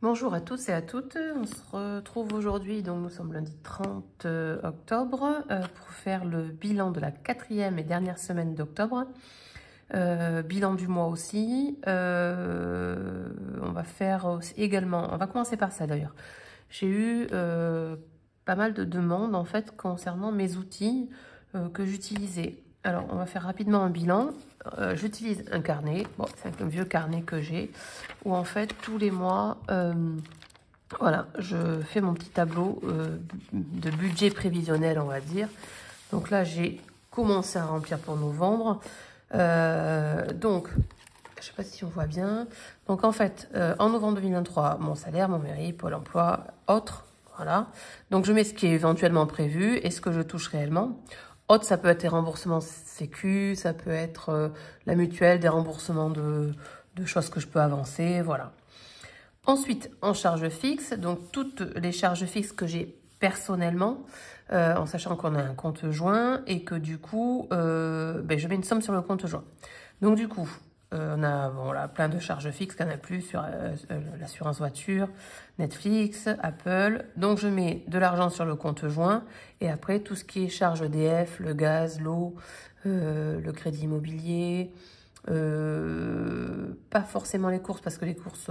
Bonjour à tous et à toutes, on se retrouve aujourd'hui, donc nous sommes lundi 30 octobre, pour faire le bilan de la 4e et dernière semaine d'octobre, bilan du mois aussi. On va faire aussi également, on va commencer par ça d'ailleurs. J'ai eu pas mal de demandes en fait concernant mes outils que j'utilisais. Alors on va faire rapidement un bilan. J'utilise un carnet, bon, c'est un vieux carnet que j'ai, où en fait tous les mois, voilà, je fais mon petit tableau de budget prévisionnel, on va dire. Donc là, j'ai commencé à remplir pour novembre. Donc, je sais pas si on voit bien. Donc en fait, en novembre 2023, mon salaire, mon mairie, Pôle emploi, autres, voilà. Donc je mets ce qui est éventuellement prévu et ce que je touche réellement. Autre, ça peut être les remboursements sécu, ça peut être la mutuelle, des remboursements de choses que je peux avancer, voilà. Ensuite, en charge fixe, donc toutes les charges fixes que j'ai personnellement, en sachant qu'on a un compte joint et que du coup, je mets une somme sur le compte joint. Donc du coup, on a voilà, plein de charges fixes, Canal+, sur l'assurance voiture, Netflix, Apple. Donc je mets de l'argent sur le compte joint et après tout ce qui est charges EDF, le gaz, l'eau, le crédit immobilier, pas forcément les courses parce que les courses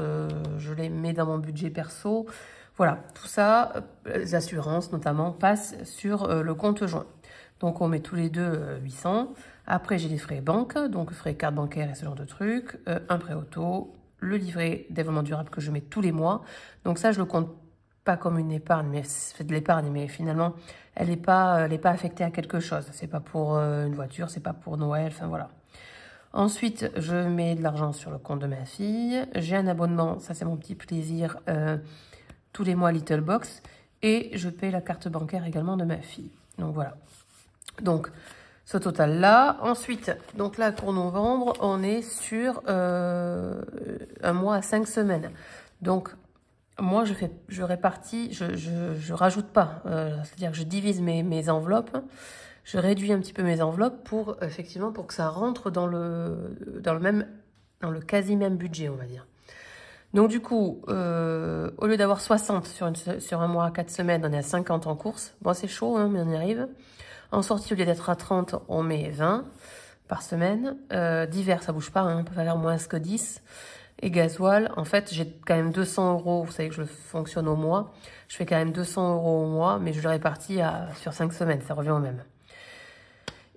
je les mets dans mon budget perso. Voilà, tout ça, les assurances notamment, passent sur le compte joint. Donc on met tous les deux 800. Après, j'ai les frais banque, donc frais carte bancaire et ce genre de trucs, un prêt auto, le livret développement durable que je mets tous les mois. Donc ça, je le compte pas comme une épargne, mais c'est de l'épargne, mais finalement, elle n'est pas affectée à quelque chose. C'est pas pour une voiture, c'est pas pour Noël, enfin voilà. Ensuite, je mets de l'argent sur le compte de ma fille. J'ai un abonnement, ça c'est mon petit plaisir, tous les mois Little Box. Et je paye la carte bancaire également de ma fille. Donc voilà. Donc, ce total-là. Ensuite, donc là, pour novembre, on est sur un mois à 5 semaines. Donc, moi, je répartis, je rajoute pas. C'est-à-dire que je divise mes enveloppes. Je réduis un petit peu mes enveloppes pour, effectivement, pour que ça rentre dans le quasi même budget, on va dire. Donc, du coup, au lieu d'avoir 60 sur un mois à 4 semaines, on est à 50 en course. Bon, c'est chaud, hein, mais on y arrive. En sortie, au lieu d'être à 30, on met 20 par semaine. D'hiver, ça bouge pas, hein, on peut faire moins que 10. Et gasoil, en fait, j'ai quand même 200 €. Vous savez que je fonctionne au mois. Je fais quand même 200 € au mois, mais je le répartis sur 5 semaines. Ça revient au même.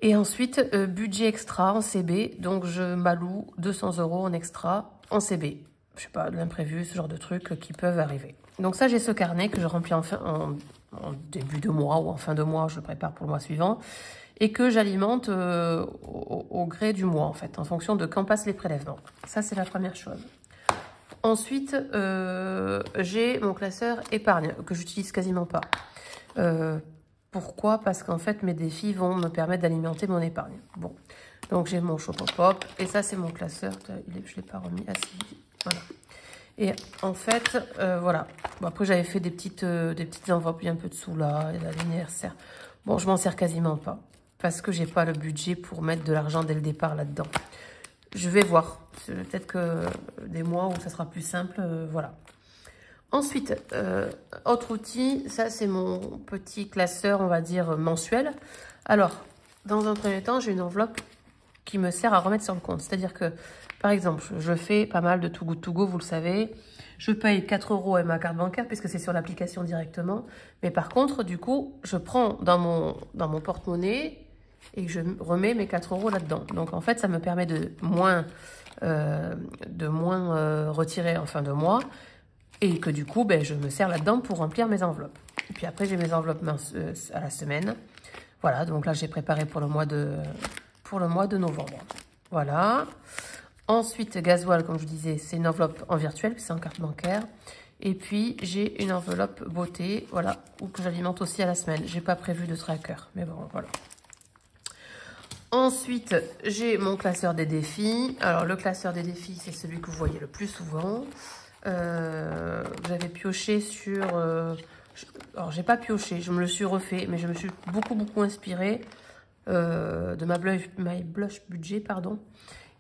Et ensuite, budget extra en CB. Donc, je m'alloue 200 € en extra en CB. Je sais pas, de l'imprévu, ce genre de trucs qui peuvent arriver. Donc ça, j'ai ce carnet que je remplis en début de mois ou en fin de mois, je le prépare pour le mois suivant, et que j'alimente au gré du mois, en fait, en fonction de quand passent les prélèvements. Ça, c'est la première chose. Ensuite, j'ai mon classeur épargne, que j'utilise quasiment pas. Pourquoi? Parce qu'en fait, mes défis vont me permettre d'alimenter mon épargne. Bon, donc j'ai mon Shopopop, et ça, c'est mon classeur. Je ne l'ai pas remis. Ah si, voilà. Et en fait, voilà. Bon, après, j'avais fait des petites enveloppes, il y a un peu de sous là, et l'anniversaire. Bon, je m'en sers quasiment pas, parce que j'ai pas le budget pour mettre de l'argent dès le départ là-dedans. Je vais voir. Peut-être que des mois où ça sera plus simple, voilà. Ensuite, autre outil, ça c'est mon petit classeur, on va dire, mensuel. Alors, dans un premier temps, j'ai une enveloppe qui me sert à remettre sur le compte. C'est-à-dire que, par exemple, je fais pas mal de Too Good To Go, vous le savez. Je paye 4 € avec ma carte bancaire puisque c'est sur l'application directement. Mais par contre, du coup, je prends dans mon porte-monnaie et je remets mes 4 € là-dedans. Donc, en fait, ça me permet de moins retirer en fin de mois. Et que du coup, je me sers là-dedans pour remplir mes enveloppes. Et puis après, j'ai mes enveloppes à la semaine. Voilà, donc là, j'ai préparé pour le mois de novembre. Voilà. Ensuite, gasoil, comme je vous disais, c'est une enveloppe en virtuel, c'est en carte bancaire. Et puis, j'ai une enveloppe beauté, voilà, que j'alimente aussi à la semaine. J'ai pas prévu de tracker, mais bon, voilà. Ensuite, j'ai mon classeur des défis. Alors, le classeur des défis, c'est celui que vous voyez le plus souvent. J'avais pioché sur... alors, j'ai pas pioché, je me le suis refait, mais je me suis beaucoup inspirée de ma blush budget, pardon.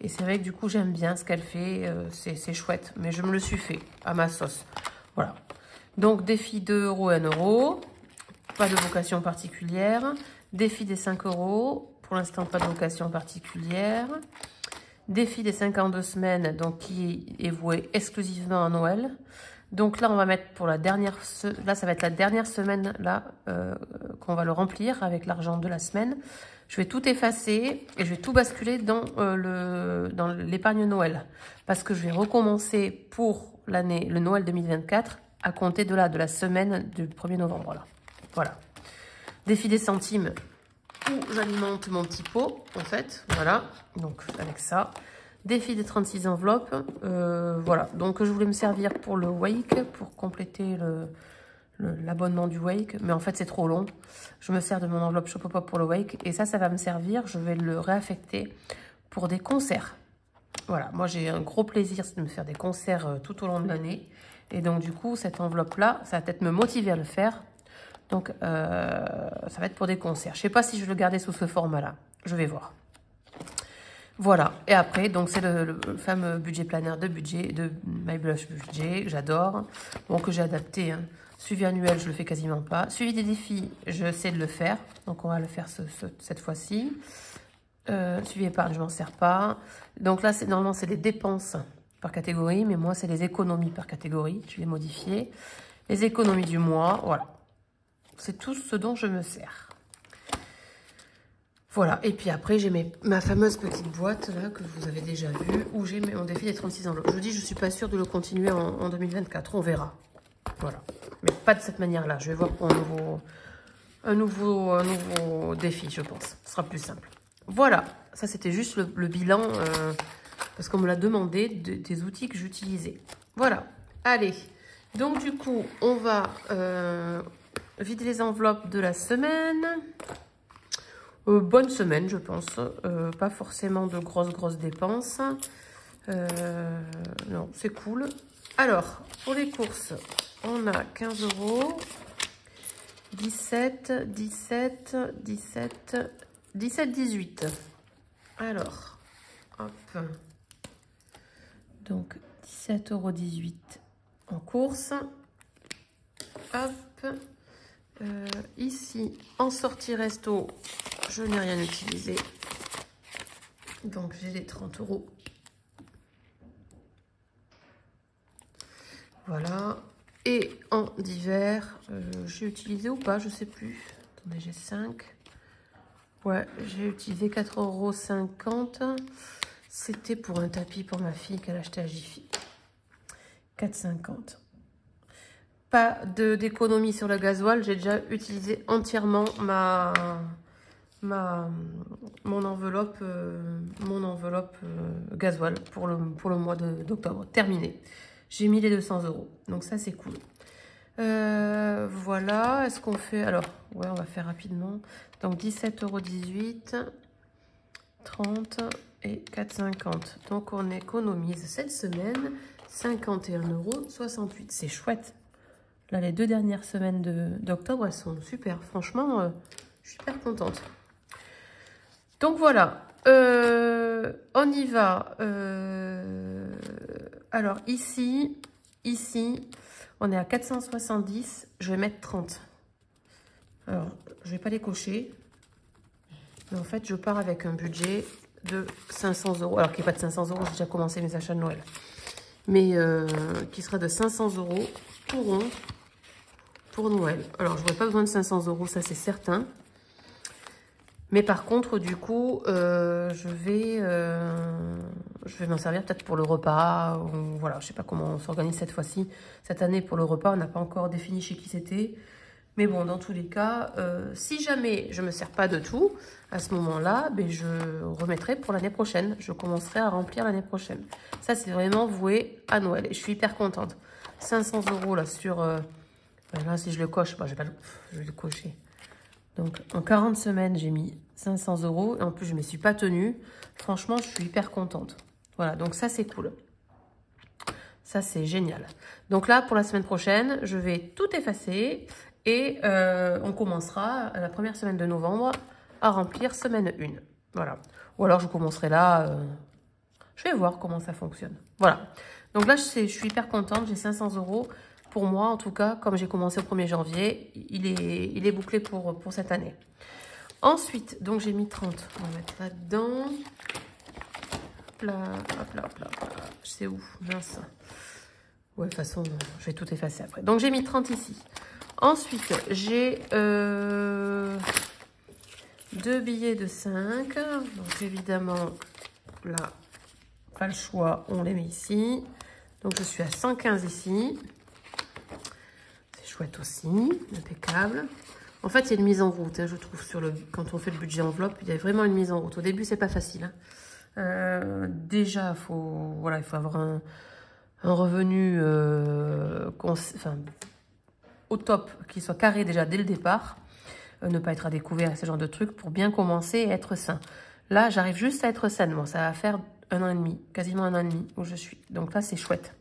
Et c'est vrai que du coup, j'aime bien ce qu'elle fait, c'est chouette, mais je me le suis fait à ma sauce. Voilà. Donc, défi 2 € et 1 €. Pas de vocation particulière. Défi des 5 €. Pour l'instant, pas de vocation particulière. Défi des 52 semaines, donc qui est voué exclusivement à Noël. Donc là, on va mettre pour la dernière... Là, ça va être la dernière semaine là qu'on va le remplir avec l'argent de la semaine. Je vais tout effacer et je vais tout basculer dans l'épargne Noël. Parce que je vais recommencer pour l'année, le Noël 2024, à compter de la semaine du 1er novembre. Là. Voilà. Défi des centimes, où j'alimente mon petit pot, en fait. Voilà, donc avec ça. Défi des 36 enveloppes. Voilà, donc je voulais me servir pour le Wake, pour compléter l'abonnement du Wake. Mais en fait, c'est trop long. Je me sers de mon enveloppe Shopopop pour le Wake. Et ça va me servir. Je vais le réaffecter pour des concerts. Voilà, moi j'ai un gros plaisir, c'est de me faire des concerts tout au long de l'année. Et donc du coup, cette enveloppe-là, ça va peut-être me motiver à le faire. Donc, ça va être pour des concerts. Je ne sais pas si je vais le garder sous ce format-là. Je vais voir. Voilà. Et après, donc c'est le fameux budget planaire de My Blush Budget. J'adore. Bon, que j'ai adapté. Hein. Suivi annuel, je le fais quasiment pas. Suivi des défis, je sais de le faire. Donc, on va le faire cette fois-ci. Suivi épargne, je m'en sers pas. Donc là, normalement, c'est les dépenses par catégorie. Mais moi, c'est les économies par catégorie. Je vais modifier. Les économies du mois. Voilà. C'est tout ce dont je me sers. Voilà. Et puis après, j'ai ma fameuse petite boîte là que vous avez déjà vue où j'ai mon défi des 36 enveloppes. Je vous dis, je ne suis pas sûre de le continuer en 2024. On verra. Voilà. Mais pas de cette manière-là. Je vais voir pour un nouveau défi, je pense. Ce sera plus simple. Voilà. Ça, c'était juste le bilan parce qu'on me l'a demandé des outils que j'utilisais. Voilà. Allez. Donc, du coup, on va... vider les enveloppes de la semaine. Bonne semaine, je pense. Pas forcément de grosses dépenses. Non, c'est cool. Alors, pour les courses, on a 15 €. 17, 18. Alors, hop. Donc, 17,18 € en course. Hop. Ici, en sortie resto, je n'ai rien utilisé. Donc, j'ai les 30 €. Voilà. Et en divers, j'ai utilisé ou pas, je sais plus. Attendez, j'ai 5. Ouais, j'ai utilisé 4,50 €. C'était pour un tapis pour ma fille qu'elle achetait à Jiffy. 4,50 €. Pas d'économie sur le gasoil. J'ai déjà utilisé entièrement mon enveloppe gasoil pour le mois d'octobre. Terminé. J'ai mis les 200 €. Donc ça, c'est cool. Voilà. Est-ce qu'on fait... Alors, ouais, on va faire rapidement. Donc 17,18 €, 30 et 4,50 €. Donc on économise cette semaine 51,68 €. C'est chouette. Là, les 2 dernières semaines d'octobre, elles sont super. Franchement, je suis super contente. Donc, voilà. On y va. Alors, ici, on est à 470. Je vais mettre 30. Alors, je ne vais pas les cocher. Mais en fait, je pars avec un budget de 500 €. Alors, qui n'est pas de 500 €. J'ai déjà commencé mes achats de Noël. Mais qui sera de 500 € tout rond. Pour Noël. Alors, je n'aurai pas besoin de 500 €, ça c'est certain. Mais par contre, du coup, je vais m'en servir peut-être pour le repas. Ou, voilà, je ne sais pas comment on s'organise cette fois-ci. Cette année, pour le repas, on n'a pas encore défini chez qui c'était. Mais bon, dans tous les cas, si jamais je ne me sers pas de tout, à ce moment-là, ben, je remettrai pour l'année prochaine. Je commencerai à remplir l'année prochaine. Ça, c'est vraiment voué à Noël. Et je suis hyper contente. 500 € là sur... là, si je le coche, bah, je vais le cocher. Donc, en 40 semaines, j'ai mis 500 €. Et en plus, je ne me suis pas tenue. Franchement, je suis hyper contente. Voilà, donc ça, c'est cool. Ça, c'est génial. Donc là, pour la semaine prochaine, je vais tout effacer. Et on commencera la première semaine de novembre à remplir semaine 1. Voilà. Ou alors, je commencerai là. Je vais voir comment ça fonctionne. Voilà. Donc là, je suis hyper contente. J'ai 500 €. pour moi en tout cas, comme j'ai commencé au 1er janvier, il est bouclé pour cette année. Ensuite, donc j'ai mis 30, on va mettre là-dedans. Hop là, hop là, hop là, hop là. Je sais où, mince. Ouais, de toute façon, je vais tout effacer après. Donc j'ai mis 30 ici. Ensuite, j'ai 2 billets de 5. Donc évidemment, là, pas le choix, on les met ici. Donc je suis à 115 ici. C'est chouette aussi, impeccable. En fait, il y a une mise en route, hein, je trouve, quand on fait le budget enveloppe, il y a vraiment une mise en route. Au début, c'est pas facile. Hein. Déjà, il faut avoir un revenu au top, qui soit carré déjà dès le départ. Ne pas être à découvert à ce genre de trucs pour bien commencer et être sain. Là, j'arrive juste à être saine. Bon, ça va faire 1 an et demi, quasiment 1 an et demi où je suis. Donc là, c'est chouette.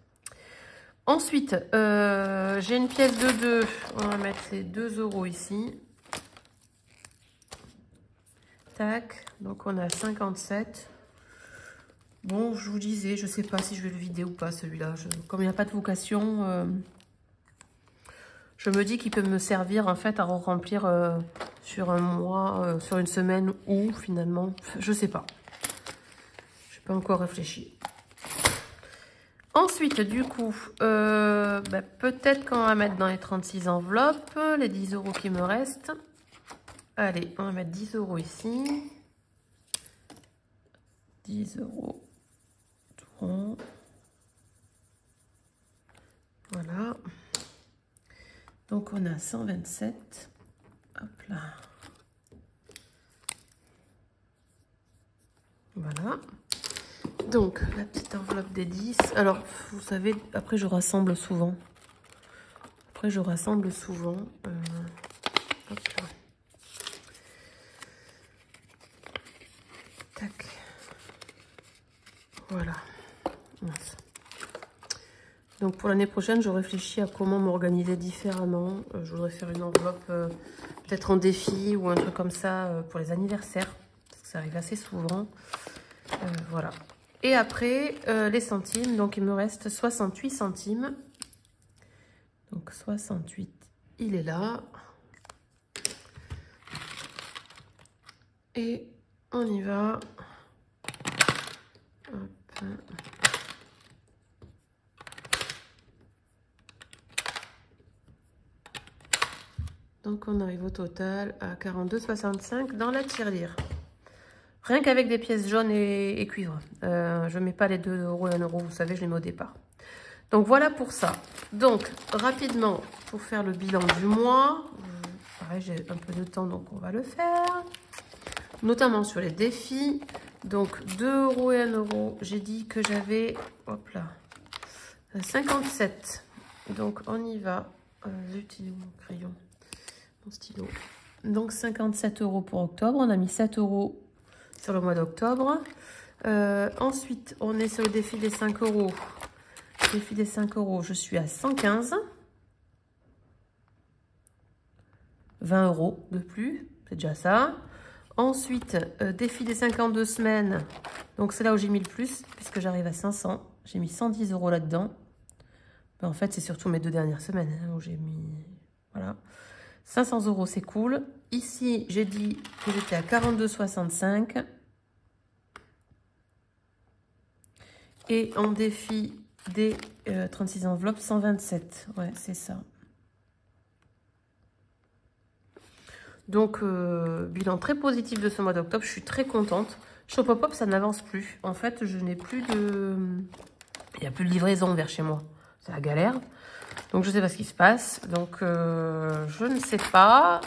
Ensuite, j'ai une pièce de 2. On va mettre les 2 € ici. Tac. Donc, on a 57. Bon, je vous disais, je ne sais pas si je vais le vider ou pas, celui-là. Comme il n'y a pas de vocation, je me dis qu'il peut me servir, en fait, à remplir sur un mois, sur une semaine ou, finalement, je ne sais pas. Je n'ai pas encore réfléchi. Ensuite, du coup, peut-être qu'on va mettre dans les 36 enveloppes, les 10 € qui me restent. Allez, on va mettre 10 € ici. 10 €. Tout rond. Voilà. Donc, on a 127. Hop là. Voilà. Donc, la petite enveloppe des 10. Alors, vous savez, après, je rassemble souvent. Hop là. Tac. Voilà. Mince. Donc, pour l'année prochaine, je réfléchis à comment m'organiser différemment. Je voudrais faire une enveloppe peut-être en défi ou un truc comme ça pour les anniversaires. Parce que ça arrive assez souvent. Voilà. Et après, les centimes. Donc, il me reste 68 centimes. Donc, 68, il est là. Et on y va. Hop. Donc, on arrive au total à 42,65 dans la tirelire. Rien qu'avec des pièces jaunes et cuivre. Je ne mets pas les 2 € et 1 €, vous savez, je les mets au départ. Donc, voilà pour ça. Donc, rapidement, pour faire le bilan du mois. Pareil, j'ai un peu de temps, donc on va le faire. Notamment sur les défis. Donc, 2 € et 1 €. J'ai dit que j'avais, hop là, 57. Donc, on y va. J'utilise mon crayon, mon stylo. Donc, 57 € pour octobre. On a mis 7 € sur le mois d'octobre. Ensuite, on est sur le défi des 5 €. Défi des 5 €, je suis à 115. 20 € de plus, c'est déjà ça. Ensuite, défi des 52 semaines. Donc, c'est là où j'ai mis le plus, puisque j'arrive à 500. J'ai mis 110 € là-dedans. Ben, en fait, c'est surtout mes 2 dernières semaines hein, où j'ai mis... Voilà. 500 €, c'est cool. Ici, j'ai dit que j'étais à 42,65. Et en défi des 36 enveloppes, 127. Ouais, c'est ça. Donc, bilan très positif de ce mois d'octobre. Je suis très contente. Shopopop, ça n'avance plus. En fait, je n'ai plus de... Il n'y a plus de livraison vers chez moi. C'est la galère. Donc, je ne sais pas ce qui se passe. Donc, je ne sais pas.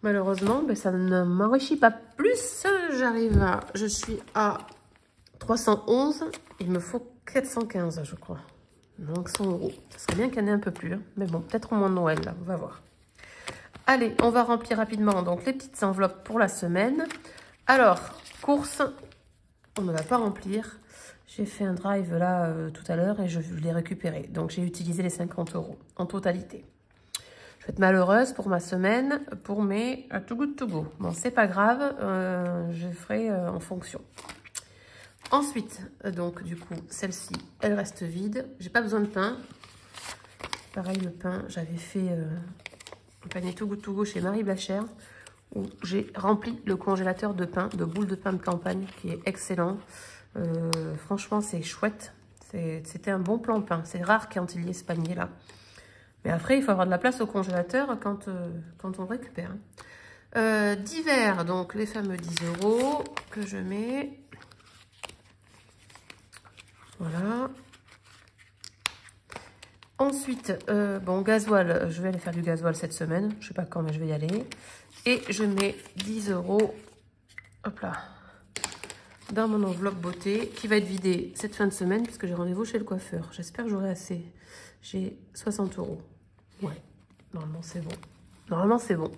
Malheureusement, ben, ça ne m'enrichit pas plus. J'arrive à... Je suis à 311. Il me faut 415, je crois. Donc, 100 €. Ça serait bien qu'il y en ait un peu plus. Hein. Mais bon, peut-être au mois de Noël, là. On va voir. Allez, on va remplir rapidement donc les petites enveloppes pour la semaine. Alors, courses, on ne va pas remplir. J'ai fait un drive là tout à l'heure et je l'ai récupéré. Donc, j'ai utilisé les 50 € en totalité. Je vais être malheureuse pour ma semaine, pour mes Too Good To Go. Bon, c'est pas grave, je ferai en fonction. Ensuite, donc du coup, celle-ci, elle reste vide. J'ai pas besoin de pain. Pareil, le pain, j'avais fait un panier Too Good To Go chez Marie Blachère, où j'ai rempli le congélateur de pain, de boules de pain de campagne, qui est excellent. Franchement, c'est chouette. C'était un bon plan pain. C'est rare quand il y ait ce panier-là. Mais après, il faut avoir de la place au congélateur quand on récupère. Divers, donc les fameux 10 € que je mets. Voilà. Ensuite, bon, gasoil, je vais aller faire du gasoil cette semaine. Je sais pas quand, mais je vais y aller. Et je mets 10 €, hop là, dans mon enveloppe beauté, qui va être vidée cette fin de semaine, puisque j'ai rendez-vous chez le coiffeur. J'espère que j'aurai assez. J'ai 60 €. Ouais, normalement c'est bon. Normalement c'est bon.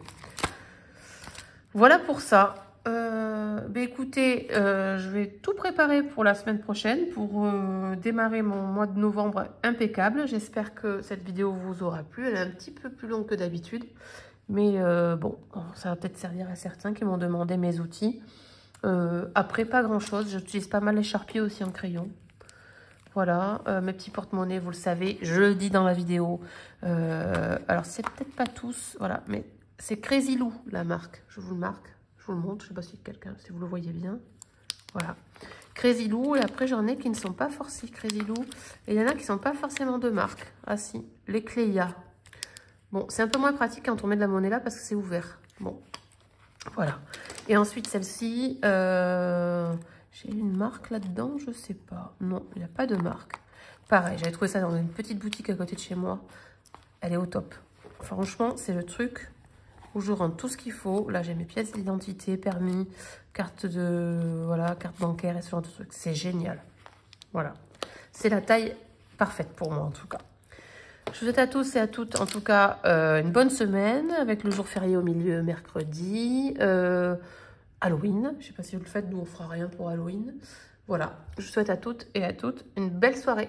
Voilà pour ça. Écoutez, je vais tout préparer pour la semaine prochaine, pour démarrer mon mois de novembre impeccable. J'espère que cette vidéo vous aura plu. Elle est un petit peu plus longue que d'habitude. Mais bon, ça va peut-être servir à certains qui m'ont demandé mes outils. Après, pas grand-chose. J'utilise pas mal les charpiers aussi en crayon. Voilà, mes petits porte-monnaies, vous le savez, je le dis dans la vidéo. Alors, c'est peut-être pas tous, voilà, mais c'est Crazy Lou, la marque. Je vous le marque, je vous le montre. Je sais pas si quelqu'un, si vous le voyez bien. Voilà, Crazy Lou. Et après, j'en ai qui ne sont pas forcément Crazy Lou. Et il y en a qui sont pas forcément de marque. Ah si, les Cléa. Bon, c'est un peu moins pratique quand on met de la monnaie là parce que c'est ouvert. Bon, voilà. Et ensuite, celle-ci... j'ai une marque là-dedans, je sais pas. Non, il n'y a pas de marque. Pareil, j'avais trouvé ça dans une petite boutique à côté de chez moi. Elle est au top. Franchement, c'est le truc où je rentre tout ce qu'il faut. Là, j'ai mes pièces d'identité, permis, carte bancaire et ce genre de trucs. C'est génial. Voilà. C'est la taille parfaite pour moi, en tout cas. Je vous souhaite à tous et à toutes, en tout cas, une bonne semaine avec le jour férié au milieu, mercredi. Halloween, je ne sais pas si vous le faites, nous on fera rien pour Halloween. Voilà, je souhaite à toutes et à toutes une belle soirée.